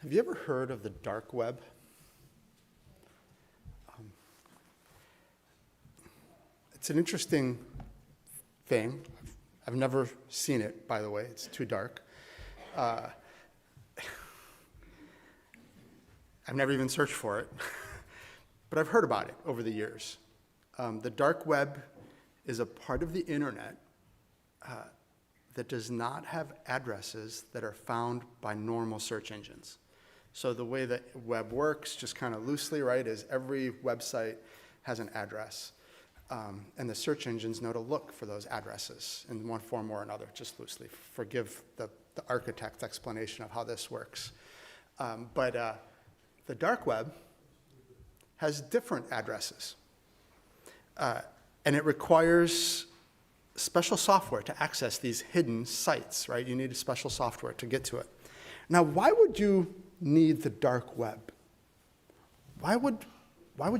Have you ever heard of the dark web? It's an interesting thing. I've never seen it, by the way. It's too dark. I've never even searched for it, but I've heard about it over the years. The dark web is a part of the internet that does not have addresses that are found by normal search engines. So the way that web works, just kind of loosely, right, is every website has an address. And the search engines know to look for those addresses in one form or another, just loosely. Forgive the architect's explanation of how this works. But the dark web has different addresses. And it requires special software to access these hidden sites, right? You need a special software to get to it. Now, why would you need the dark web? Why would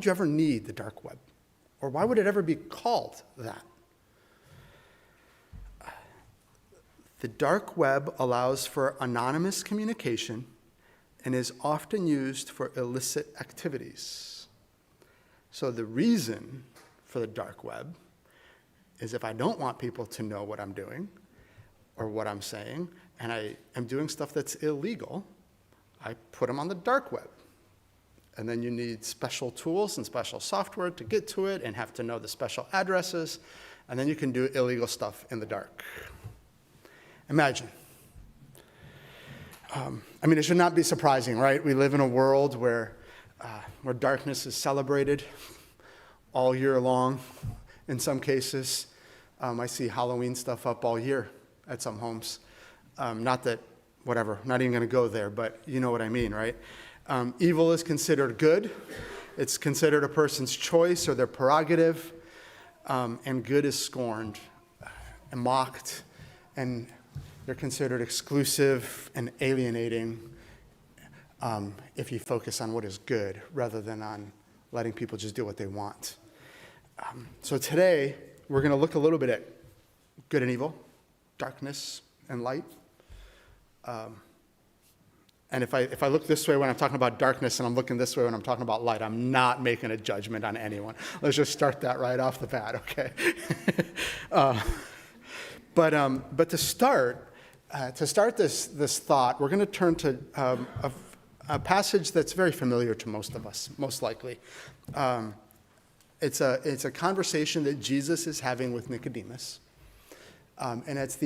you ever need the dark web? Or why would it ever be called that? The dark web allows for anonymous communication and is often used for illicit activities. So the reason for the dark web is if I don't want people to know what I'm doing or what I'm saying, and I am doing stuff that's illegal, I put them on the dark web. And then you need special tools and special software to get to it and have to know the special addresses, and then you can do illegal stuff in the dark. Imagine. It should not be surprising, right? We live in a world where darkness is celebrated all year long. In some cases, I see Halloween stuff up all year at some homes. Not even going to go there, but you know what I mean, right? Evil is considered good. It's considered a person's choice or their prerogative, and good is scorned and mocked, and they're considered exclusive and alienating if you focus on what is good rather than on letting people just do what they want. So today, we're going to look a little bit at good and evil, darkness and light. And if I look this way when I'm talking about darkness and I'm looking this way when I'm talking about light, I'm not making a judgment on anyone. Let's just start that right off the bat, okay? But to start this thought, we're going to turn to a passage that's very familiar to most of us, most likely. It's a conversation that Jesus is having with Nicodemus. And it's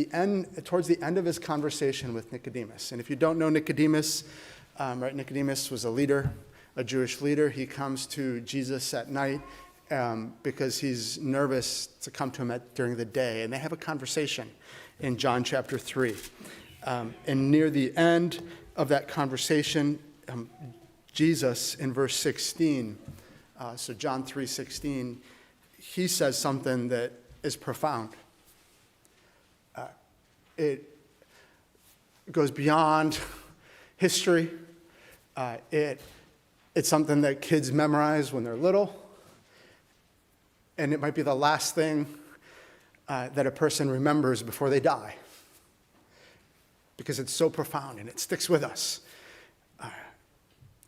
towards the end of his conversation with Nicodemus. And if you don't know Nicodemus, right, Nicodemus was a Jewish leader. He comes to Jesus at night because he's nervous to come to him during the day. And they have a conversation in John chapter 3. And near the end of that conversation, Jesus, in verse 16, so John 3:16, he says something that is profound. It goes beyond history. It's something that kids memorize when they're little. And it might be the last thing that a person remembers before they die. Because it's so profound and it sticks with us.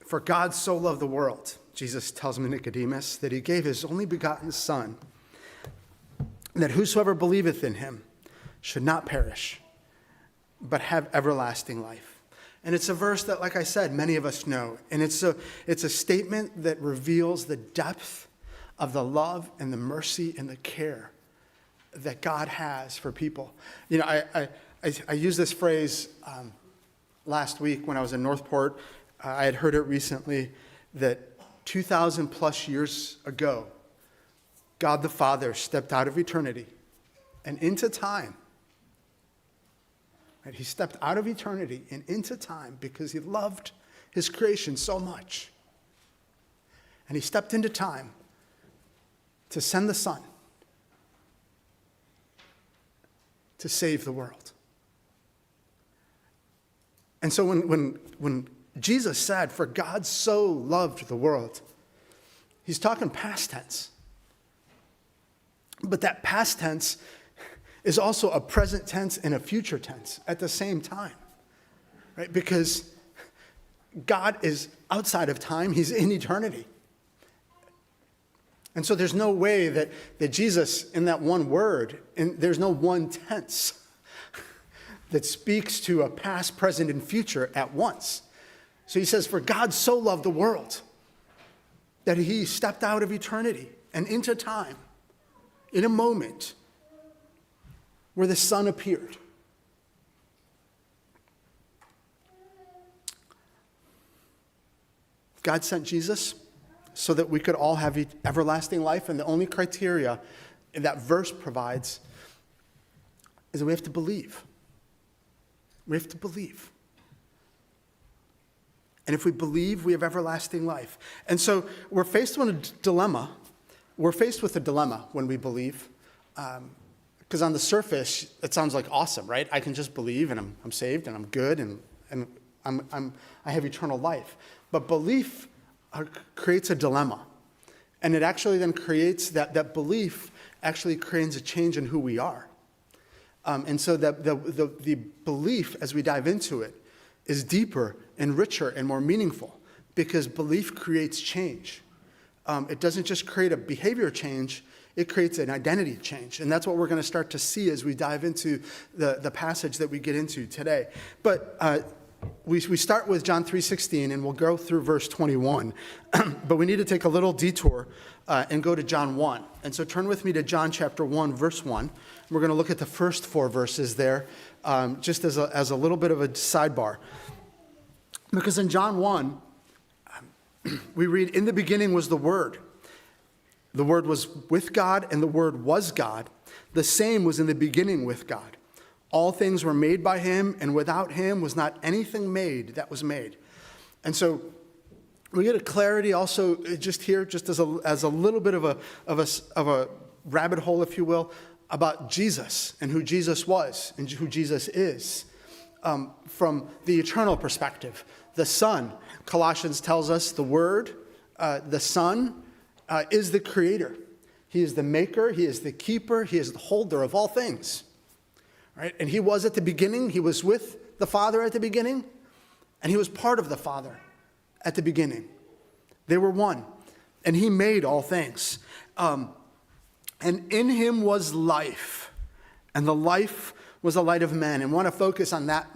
For God so loved the world, Jesus tells Nicodemus, that he gave his only begotten Son, that whosoever believeth in him should not perish, but have everlasting life. And it's a verse that, like I said, many of us know. And it's a statement that reveals the depth of the love and the mercy and the care that God has for people. You know, I used this phrase last week when I was in Northport. I had heard it recently that 2,000 plus years ago, God the Father stepped out of eternity and into time. Right? He stepped out of eternity and into time because he loved his creation so much. And he stepped into time to send the Son to save the world. And so when Jesus said, for God so loved the world, he's talking past tense. But that past tense is also a present tense and a future tense at the same time, right? Because God is outside of time. He's in eternity. And so there's no way that Jesus, in that one word, and there's no one tense that speaks to a past, present, and future at once. So he says, for God so loved the world that he stepped out of eternity and into time in a moment where the Son appeared. God sent Jesus so that we could all have everlasting life, and the only criteria that verse provides is that we have to believe. We have to believe. And if we believe, we have everlasting life. And so we're faced with a dilemma. We're faced with a dilemma when we believe. Because on the surface, it sounds like awesome, right? I can just believe, and I'm saved, and I'm good, and I have eternal life. But belief creates a dilemma. And it actually then creates that belief actually creates a change in who we are. And so the belief, as we dive into it, is deeper and richer and more meaningful because belief creates change. It doesn't just create a behavior change, it creates an identity change. And that's what we're going to start to see as we dive into the passage that we get into today. But we start with John 3:16, and we'll go through verse 21. But we need to take a little detour and go to John 1. And so turn with me to John chapter 1, verse 1. We're going to look at the first 4 verses there, just as a little bit of a sidebar. Because in John 1, we read, in the beginning was the Word. The Word was with God, and the Word was God. The same was in the beginning with God. All things were made by him, and without him was not anything made that was made. And so we get a clarity also just here, just as a little bit of a rabbit hole, if you will, about Jesus and who Jesus was and who Jesus is from the eternal perspective. The Son, Colossians tells us, the Word, the Son is the creator. He is the maker, he is the keeper, he is the holder of all things. Right? And he was at the beginning, he was with the Father at the beginning, and he was part of the Father at the beginning. They were one, and he made all things. And in him was life, and the life was the light of men. And I want to focus on that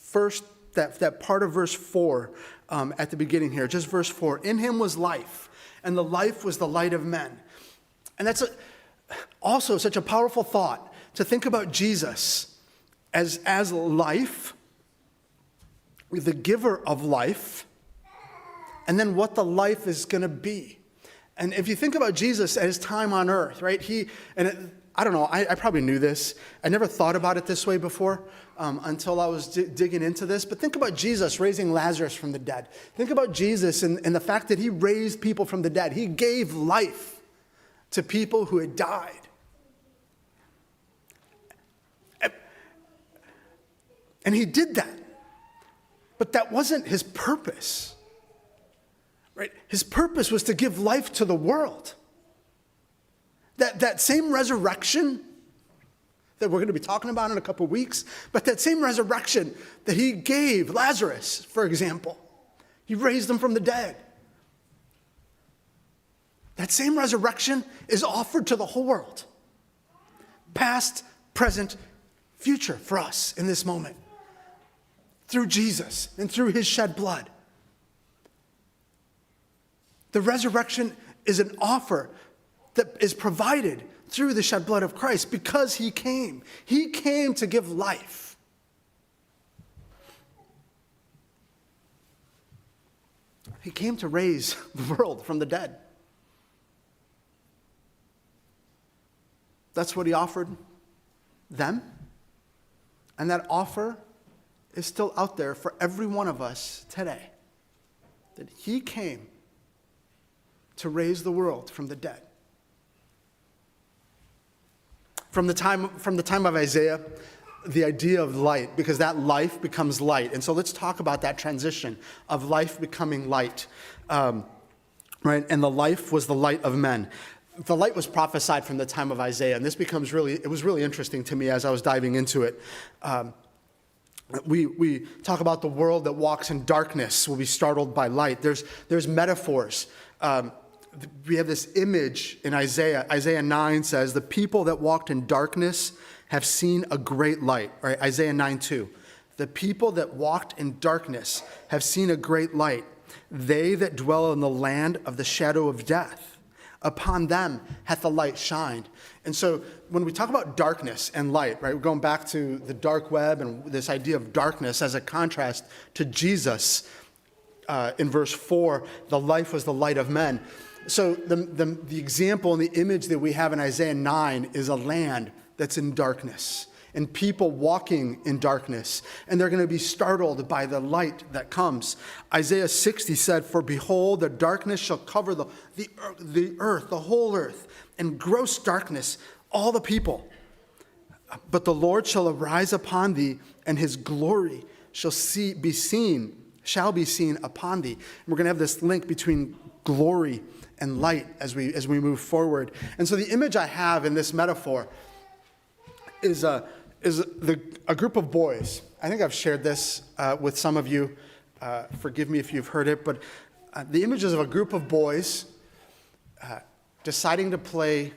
first, that part of verse 4 at the beginning here, just verse 4. In him was life, and the life was the light of men. And that's also such a powerful thought, to think about Jesus as life, the giver of life, and then what the life is going to be. And if you think about Jesus at his time on earth, right? I don't know, I probably knew this. I never thought about it this way before until I was digging into this. But think about Jesus raising Lazarus from the dead. Think about Jesus and the fact that he raised people from the dead. He gave life to people who had died. And he did that. But that wasn't his purpose. Right? His purpose was to give life to the world. That same resurrection that we're going to be talking about in a couple of weeks, but that same resurrection that he gave Lazarus, for example, he raised him from the dead. That same resurrection is offered to the whole world. Past, present, future for us in this moment. Through Jesus and through his shed blood. The resurrection is an offer that is provided through the shed blood of Christ because he came. He came to give life. He came to raise the world from the dead. That's what he offered them. And that offer is still out there for every one of us today. That he came to raise the world from the dead. From the time of Isaiah, the idea of light, because that life becomes light. And so let's talk about that transition of life becoming light. Right? And the life was the light of men. The light was prophesied from the time of Isaiah. And this becomes it was really interesting to me as I was diving into it. We talk about the world that walks in darkness will be startled by light. There's metaphors. We have this image in Isaiah. Isaiah 9 says, the people that walked in darkness have seen a great light. Right? Isaiah 9:2. The people that walked in darkness have seen a great light. They that dwell in the land of the shadow of death, upon them hath the light shined. And so when we talk about darkness and light, right, we're going back to the dark web and this idea of darkness as a contrast to Jesus. In verse 4, the life was the light of men. So the example and the image that we have in Isaiah 9 is a land that's in darkness and people walking in darkness, and they're going to be startled by the light that comes. Isaiah 60 said, for behold, the darkness shall cover the earth, the whole earth, and gross darkness, all the people. But the Lord shall arise upon thee, and his glory shall be seen upon thee. And we're going to have this link between glory and light as we move forward. And so the image I have in this metaphor is a group of boys. I think I've shared this with some of you. Forgive me if you've heard it, but the image is of a group of boys deciding to play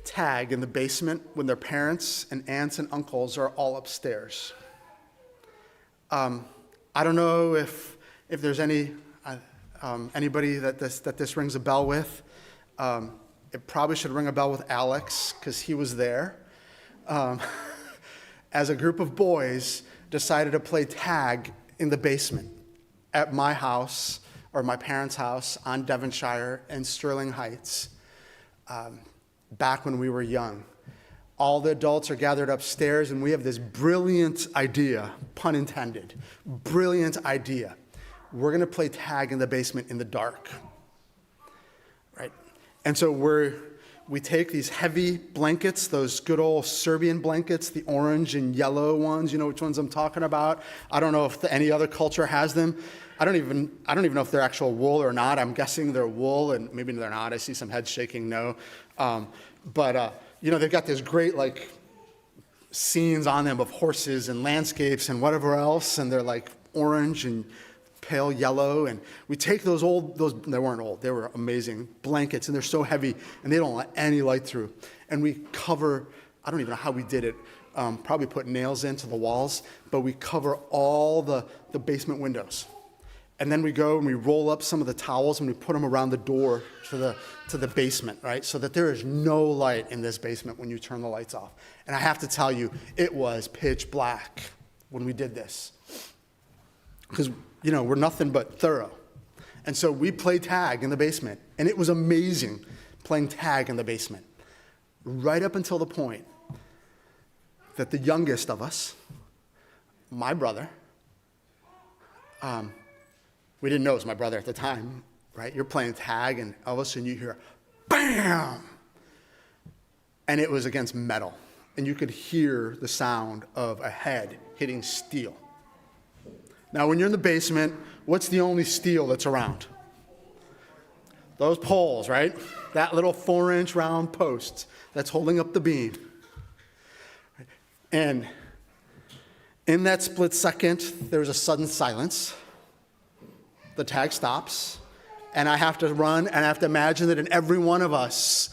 tag in the basement when their parents and aunts and uncles are all upstairs. I don't know if there's anybody that this rings a bell with. It probably should ring a bell with Alex because he was there. As a group of boys decided to play tag in the basement at my house or my parents' house on Devonshire and Sterling Heights back when we were young. All the adults are gathered upstairs, and we have this brilliant idea, pun intended, brilliant idea. We're going to play tag in the basement in the dark, right? And so we take these heavy blankets, those good old Serbian blankets, the orange and yellow ones. You know which ones I'm talking about? I don't know if any other culture has them. I don't even know if they're actual wool or not. I'm guessing they're wool, and maybe they're not. I see some heads shaking no. But they've got this great like scenes on them of horses and landscapes and whatever else, and they're like orange and pale yellow, and we take those they weren't old, they were amazing blankets, and they're so heavy, and they don't let any light through, and we cover, I don't even know how we did it, probably put nails into the walls, but we cover all the basement windows, and then we go and we roll up some of the towels and we put them around the door to the basement, right, so that there is no light in this basement when you turn the lights off. And I have to tell you, it was pitch black when we did this, because we're nothing but thorough. And so we played tag in the basement, and it was amazing playing tag in the basement, right up until the point that the youngest of us, my brother, we didn't know it was my brother at the time, right? You're playing tag, and all of a sudden you hear, bam! And it was against metal, and you could hear the sound of a head hitting steel. Now, when you're in the basement, what's the only steel that's around? Those poles, right? That little 4-inch round post that's holding up the beam. And in that split second, there's a sudden silence. The tag stops, and I have to run, and I have to imagine that in every one of us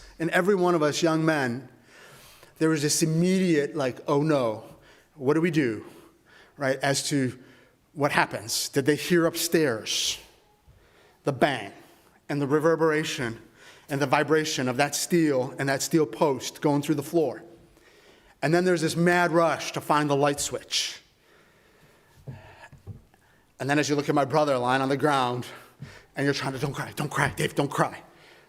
young men, there was this immediate, like, oh no, what do we do, right, as to what happens? Did they hear upstairs the bang and the reverberation and the vibration of that steel and that steel post going through the floor? And then there's this mad rush to find the light switch. And then as you look at my brother lying on the ground and you're trying to, don't cry, Dave, don't cry,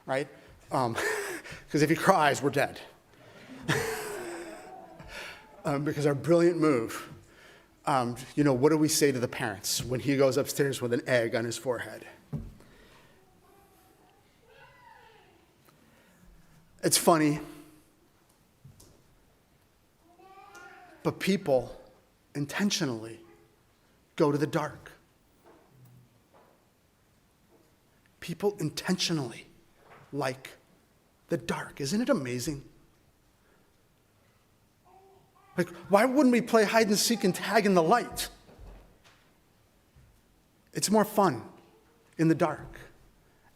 right? Because if he cries, we're dead. Because our brilliant move, what do we say to the parents when he goes upstairs with an egg on his forehead? It's funny, but people intentionally go to the dark. People intentionally like the dark. Isn't it amazing? Like, why wouldn't we play hide and seek and tag in the light? It's more fun in the dark.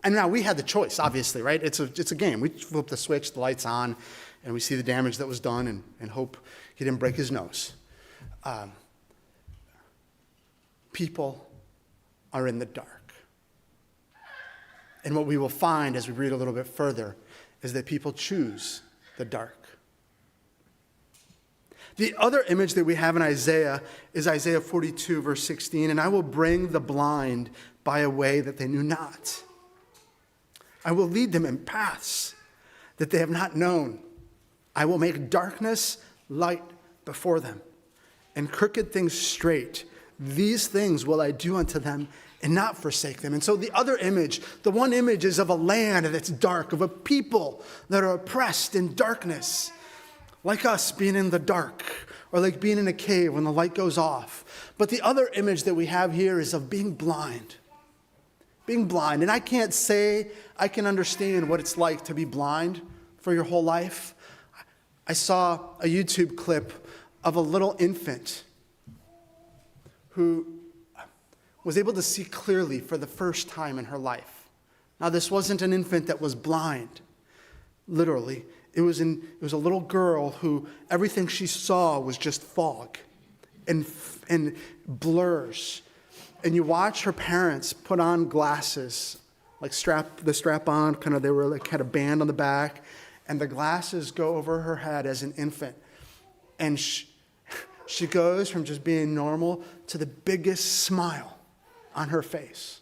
And now we had the choice, obviously, right? It's a game. We flip the switch, the light's on, and we see the damage that was done and hope he didn't break his nose. People are in the dark. And what we will find as we read a little bit further is that people choose the dark. The other image that we have in Isaiah is Isaiah 42, verse 16, and I will bring the blind by a way that they knew not. I will lead them in paths that they have not known. I will make darkness light before them, and crooked things straight. These things will I do unto them and not forsake them. And so the other image, the one image is of a land that's dark, of a people that are oppressed in darkness. Like us being in the dark, or like being in a cave when the light goes off. But the other image that we have here is of being blind. Being blind. And I can't say I can understand what it's like to be blind for your whole life. I saw a YouTube clip of a little infant who was able to see clearly for the first time in her life. Now, this wasn't an infant that was blind, literally. It was a little girl who everything she saw was just fog and blurs. And you watch her parents put on glasses, like the strap on, kind of, they were like had a band on the back, and the glasses go over her head as an infant. And she goes from just being normal to the biggest smile on her face.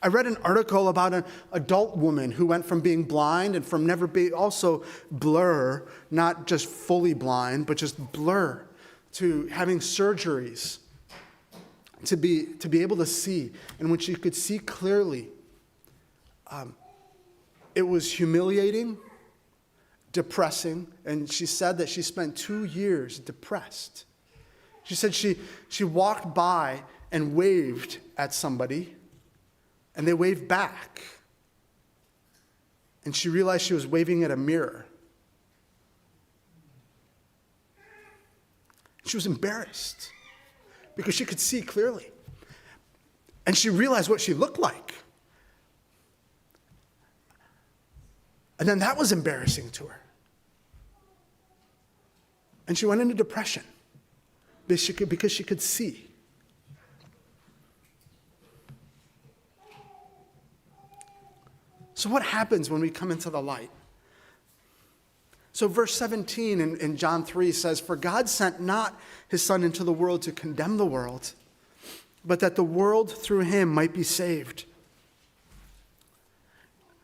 I read an article about an adult woman who went from being blind and from never being also blur, not just fully blind, but just blur, to having surgeries to be able to see. And when she could see clearly, it was humiliating, depressing, and she said that she spent 2 years depressed. She said she walked by and waved at somebody, and they waved back. And she realized she was waving at a mirror. She was embarrassed because she could see clearly. And she realized what she looked like. And then that was embarrassing to her. And she went into depression because she could see. So what happens when we come into the light? So verse 17 in John 3 says, "For God sent not his Son into the world to condemn the world, but that the world through him might be saved."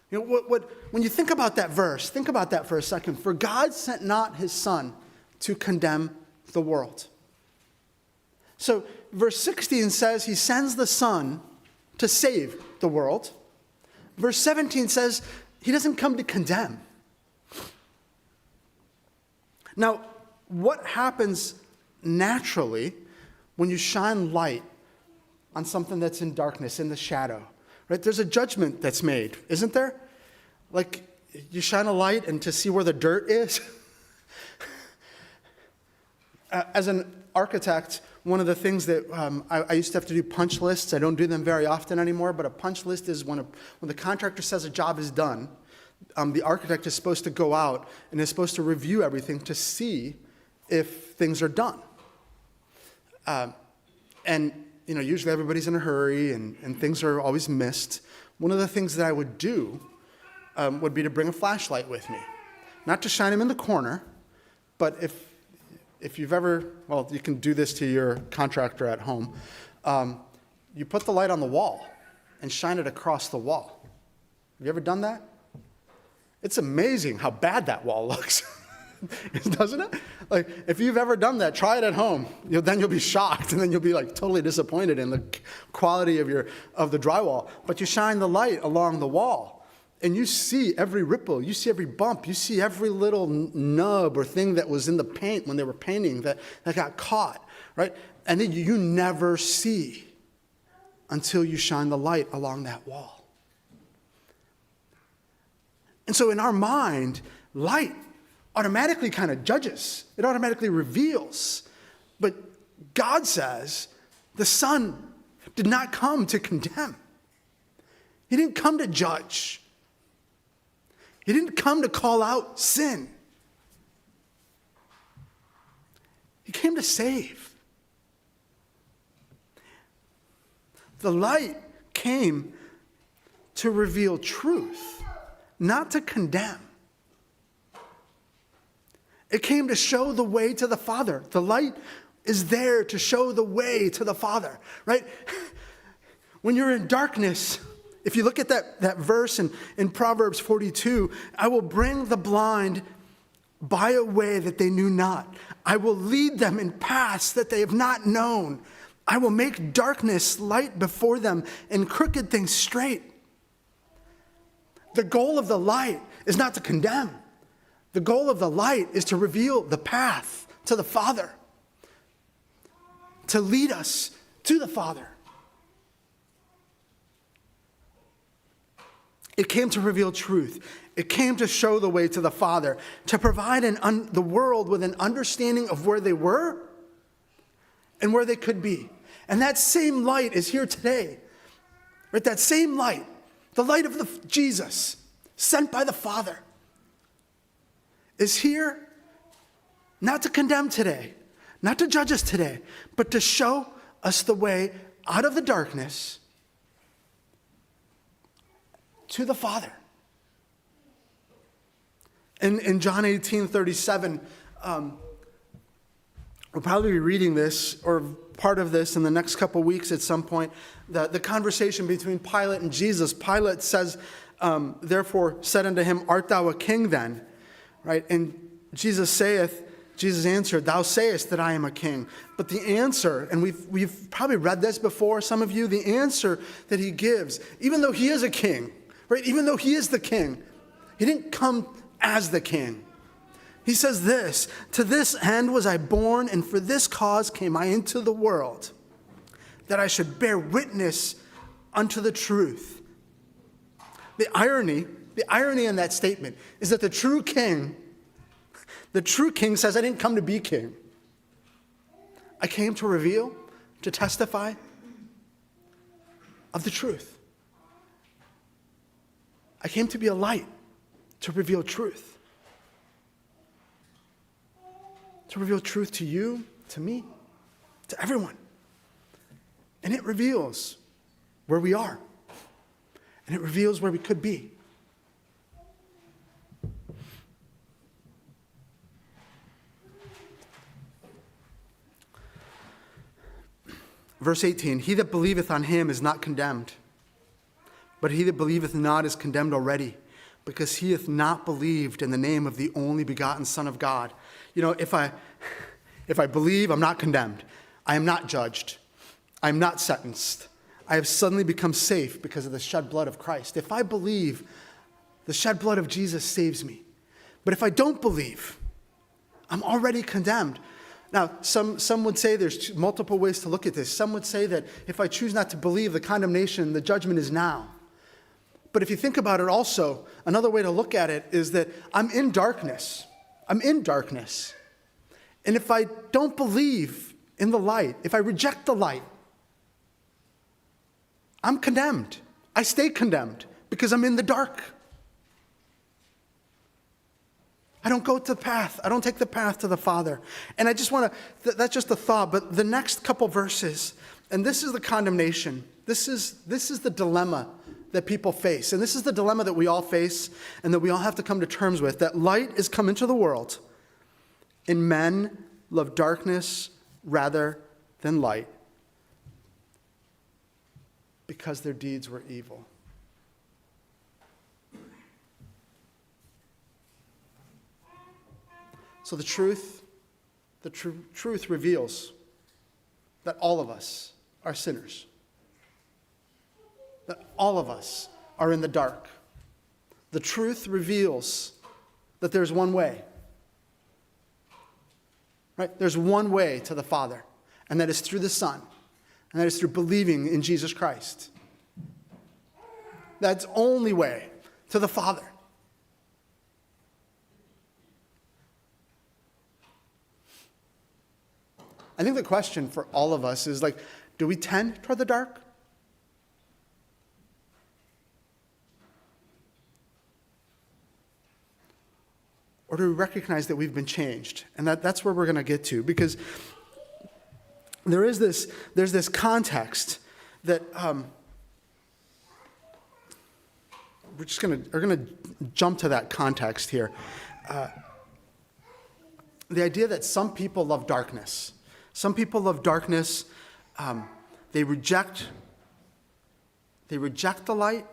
You know, when you think about that verse, think about that for a second. For God sent not his Son to condemn the world. So verse 16 says he sends the Son to save the world. Verse 17 says he doesn't come to condemn. Now, what happens naturally when you shine light on something that's in darkness, in the shadow? Right? There's a judgment that's made, isn't there? Like, you shine a light and to see where the dirt is. As an architect, one of the things that I used to have to do punch lists. I don't do them very often anymore, but a punch list is when the contractor says a job is done, the architect is supposed to go out and is supposed to review everything to see if things are done. And you know, usually everybody's in a hurry and things are always missed. One of the things that I would do would be to bring a flashlight with me. Not to shine them in the corner, but if you've ever, well, you can do this to your contractor at home. You put the light on the wall and shine it across the wall. Have you ever done that? It's amazing how bad that wall looks, doesn't it? Like, if you've ever done that, try it at home. Then you'll be shocked, and then you'll be like totally disappointed in the quality of the drywall. But you shine the light along the wall, and you see every ripple, you see every bump, you see every little nub or thing that was in the paint when they were painting that got caught, right? And then you never see until you shine the light along that wall. And so in our mind, light automatically kind of judges. It automatically reveals. But God says the Son did not come to condemn. He didn't come to judge. He didn't come to call out sin. He came to save. The light came to reveal truth, not to condemn. It came to show the way to the Father. The light is there to show the way to the Father, right? When you're in darkness, if you look at that verse in Proverbs 42, I will bring the blind by a way that they knew not. I will lead them in paths that they have not known. I will make darkness light before them and crooked things straight. The goal of the light is not to condemn. The goal of the light is to reveal the path to the Father, to lead us to the Father. It came to reveal truth. It came to show the way to the Father, to provide the world with an understanding of where they were and where they could be. And that same light is here today. Right? That same light, the light of Jesus, sent by the Father, is here not to condemn today, not to judge us today, but to show us the way out of the darkness to the Father. In John 18:37, we'll probably be reading this or part of this in the next couple weeks at some point. The conversation between Pilate and Jesus. Pilate says, therefore said unto him, art thou a king then? Right? And Jesus answered, thou sayest that I am a king. But the answer, and we've probably read this before, some of you, the answer that he gives, even though he is a king, right? Even though he is the king, he didn't come as the king. He says this, to this end was I born, and for this cause came I into the world, that I should bear witness unto the truth. The irony in that statement is that the true king says, I didn't come to be king. I came to reveal, to testify of the truth. I came to be a light, to reveal truth. To reveal truth to you, to me, to everyone. And it reveals where we are. And it reveals where we could be. Verse 18, he that believeth on him is not condemned, but he that believeth not is condemned already, because he hath not believed in the name of the only begotten Son of God. You know, if I believe, I'm not condemned. I am not judged. I am not sentenced. I have suddenly become safe because of the shed blood of Christ. If I believe, the shed blood of Jesus saves me. But if I don't believe, I'm already condemned. Now, some would say there's multiple ways to look at this. Some would say that if I choose not to believe, the condemnation, the judgment is now. But if you think about it also, another way to look at it is that I'm in darkness. I'm in darkness. And if I don't believe in the light, if I reject the light, I'm condemned. I stay condemned because I'm in the dark. I don't go to the path. I don't take the path to the Father. And I just want to, that's just a thought, but the next couple verses, and this is the condemnation. This is the dilemma that people face. And this is the dilemma that we all face and that we all have to come to terms with, that light is come into the world, and men love darkness rather than light because their deeds were evil. So the truth reveals that all of us are sinners. That all of us are in the dark. The truth reveals that there's one way. Right? There's one way to the Father, and that is through the Son, and that is through believing in Jesus Christ. That's only way to the Father. I think the question for all of us is like, do we tend toward the dark? Or do we recognize that we've been changed? And that's where we're going to get to, because there's this context that we're going to jump to that context here. The idea that some people love darkness. Some people love darkness. They reject the light.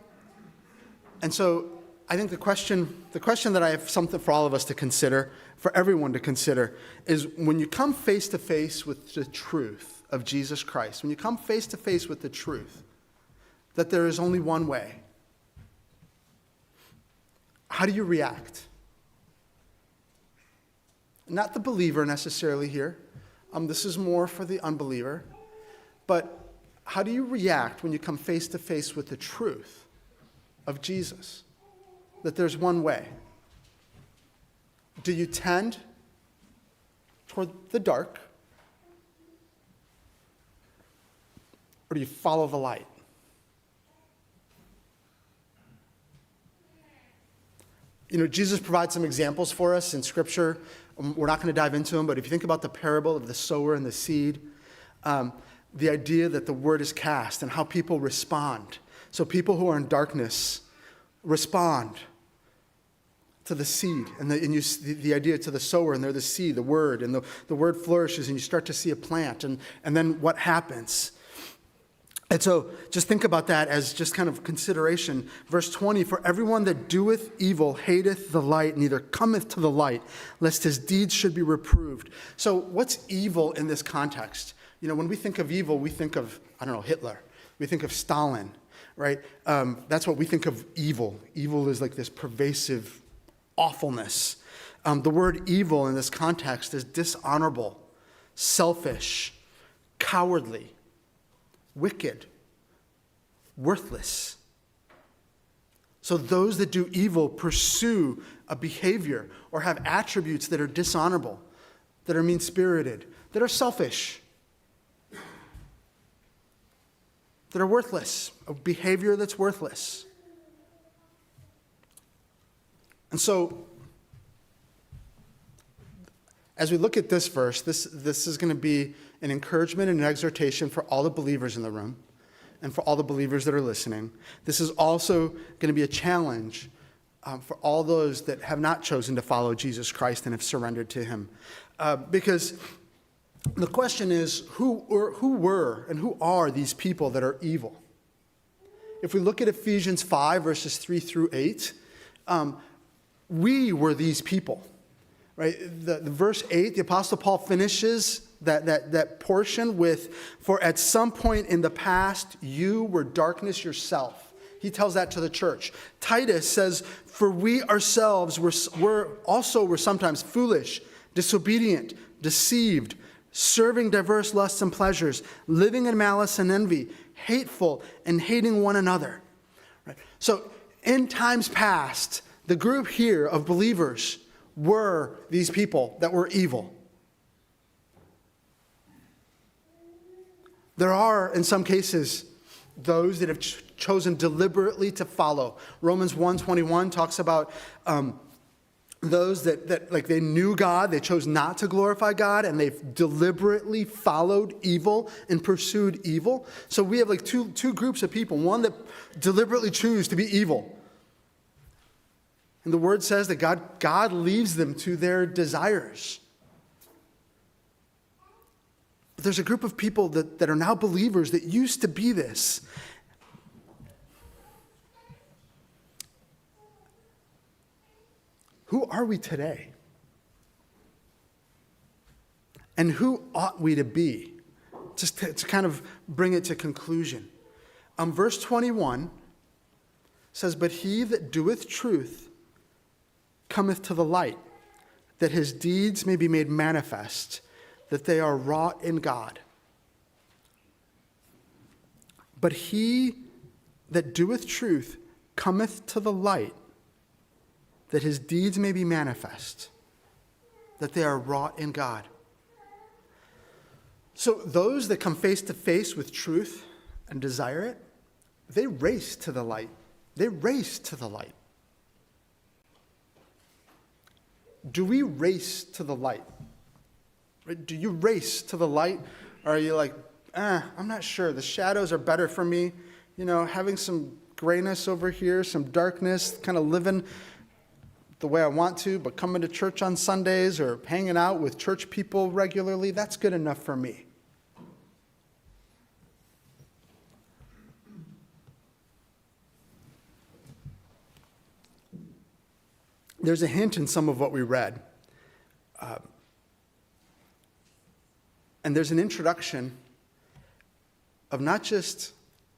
And so I think the question that I have something for all of us to consider, for everyone to consider, is when you come face to face with the truth of Jesus Christ, when you come face to face with the truth that there is only one way, how do you react? Not the believer necessarily here. This is more for the unbeliever. But how do you react when you come face to face with the truth of Jesus? That there's one way. Do you tend toward the dark? Or do you follow the light? Jesus provides some examples for us in Scripture. We're not going to dive into them, but if you think about the parable of the sower and the seed, the idea that the word is cast and how people respond. So people who are in darkness respond to the seed, and the idea to the sower, and they're the seed, the word, and the word flourishes, and you start to see a plant, and then what happens? And so just think about that as just kind of consideration. Verse 20, for everyone that doeth evil hateth the light, neither cometh to the light, lest his deeds should be reproved. So what's evil in this context? When we think of evil, we think of, Hitler. We think of Stalin, right? That's what we think of evil. Evil is like this pervasive awfulness. The word evil in this context is dishonorable, selfish, cowardly, wicked, worthless. So those that do evil pursue a behavior or have attributes that are dishonorable, that are mean-spirited, that are selfish, that are worthless, a behavior that's worthless. And so, as we look at this verse, this is going to be an encouragement and an exhortation for all the believers in the room and for all the believers that are listening. This is also going to be a challenge for all those that have not chosen to follow Jesus Christ and have surrendered to him. Because the question is, who were and who are these people that are evil? If we look at Ephesians 5, verses 3 through 8, we were these people. Right? The verse 8, the Apostle Paul finishes that portion with, for at some point in the past, you were darkness yourself. He tells that to the church. Titus says, for we ourselves were sometimes foolish, disobedient, deceived, serving diverse lusts and pleasures, living in malice and envy, hateful and hating one another. Right? So in times past, the group here of believers were these people that were evil. There are, in some cases, those that have chosen deliberately to follow. Romans 1:21 talks about those that like they knew God, they chose not to glorify God, and they've deliberately followed evil and pursued evil. So we have like two groups of people. One that deliberately choose to be evil. And the word says that God leaves them to their desires. But there's a group of people that are now believers that used to be this. Who are we today? And who ought we to be? Just to kind of bring it to conclusion. Verse 21 says, but he that doeth truth cometh to the light, that his deeds may be made manifest, that they are wrought in God. But he that doeth truth cometh to the light, that his deeds may be manifest, that they are wrought in God. So those that come face to face with truth and desire it, they race to the light. They race to the light. Do we race to the light? Right? Do you race to the light? Or are you like, I'm not sure. The shadows are better for me. Having some grayness over here, some darkness, kind of living the way I want to, but coming to church on Sundays or hanging out with church people regularly, that's good enough for me. There's a hint in some of what we read. And there's an introduction of not just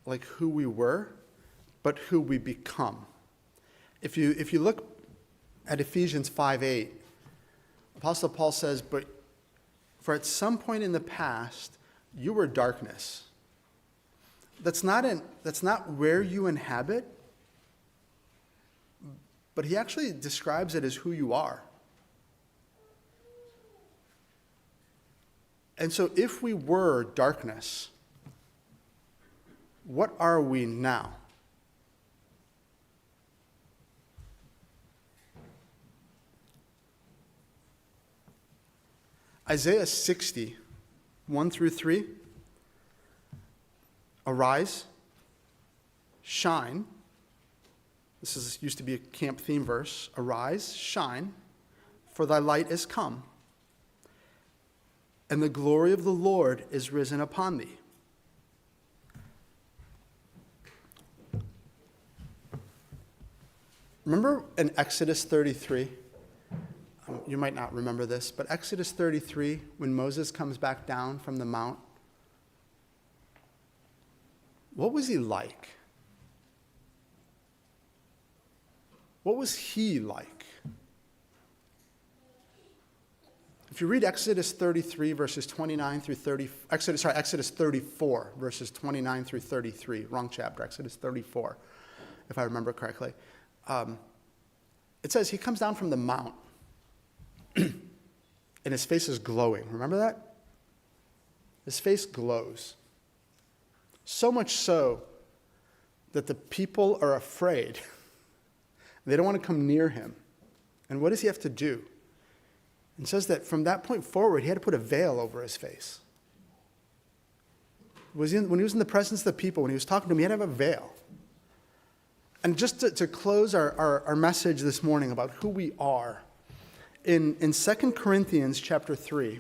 like who we were, but who we become. If you look at Ephesians 5:8, Apostle Paul says, "But for at some point in the past, you were darkness." That's not where you inhabit, but he actually describes it as who you are. And so if we were darkness, what are we now? Isaiah 60, 1-3. Arise, shine. This used to be a camp theme verse. Arise, shine, for thy light is come, and the glory of the Lord is risen upon thee. Remember in Exodus 33? You might not remember this, but Exodus 33, when Moses comes back down from the mount, what was he like? What was he like? If you read Exodus 33, verses 29 through 30, Exodus 34, verses 29 through 33, wrong chapter, Exodus 34, if I remember correctly. It says he comes down from the mount, and his face is glowing. Remember that? His face glows. So much so that the people are afraid. They don't want to come near him. And what does he have to do? It says that from that point forward, he had to put a veil over his face. When he was in the presence of the people, when he was talking to them, he had to have a veil. And just to close our message this morning about who we are, in 2 Corinthians chapter 3,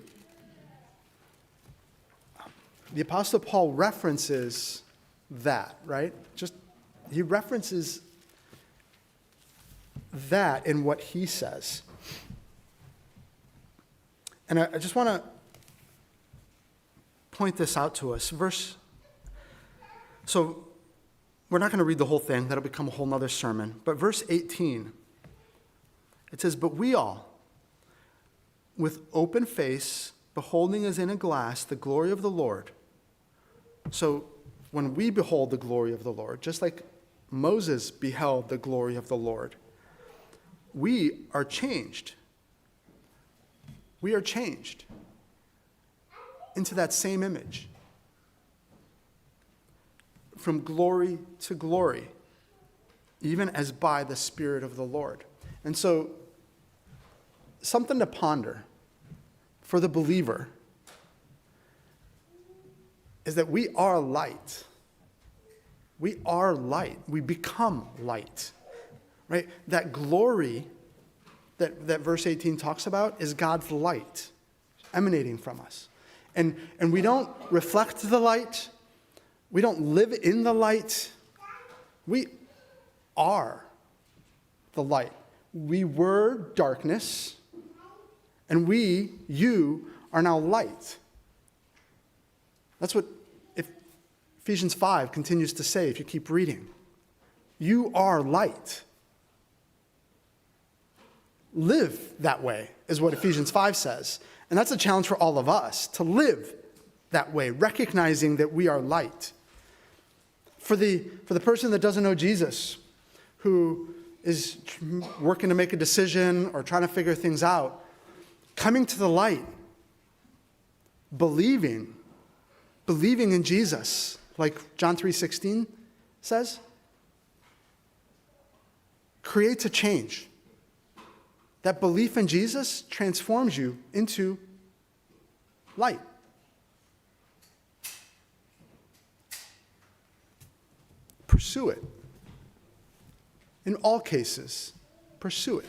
the Apostle Paul references that, right? He references that in what he says. And I just want to point this out to us. So we're not going to read the whole thing. That'll become a whole nother sermon. But verse 18, it says, "But we all, with open face, beholding as in a glass the glory of the Lord." So when we behold the glory of the Lord, just like Moses beheld the glory of the Lord, we are changed. We are changed into that same image, from glory to glory, even as by the Spirit of the Lord. And so, something to ponder for the believer is that we are light. We are light. We become light, right? That glory that verse 18 talks about is God's light emanating from us. And we don't reflect the light. We don't live in the light. We are the light. We were darkness, and you are now light. That's what Ephesians 5 continues to say if you keep reading. You are light. Live that way, is what Ephesians 5 says. And that's a challenge for all of us, to live that way, recognizing that we are light. For the person that doesn't know Jesus, who is working to make a decision or trying to figure things out, coming to the light, believing believing in Jesus, like John 3:16 says, creates a change. That belief in Jesus transforms you into light. Pursue it. In all cases, pursue it.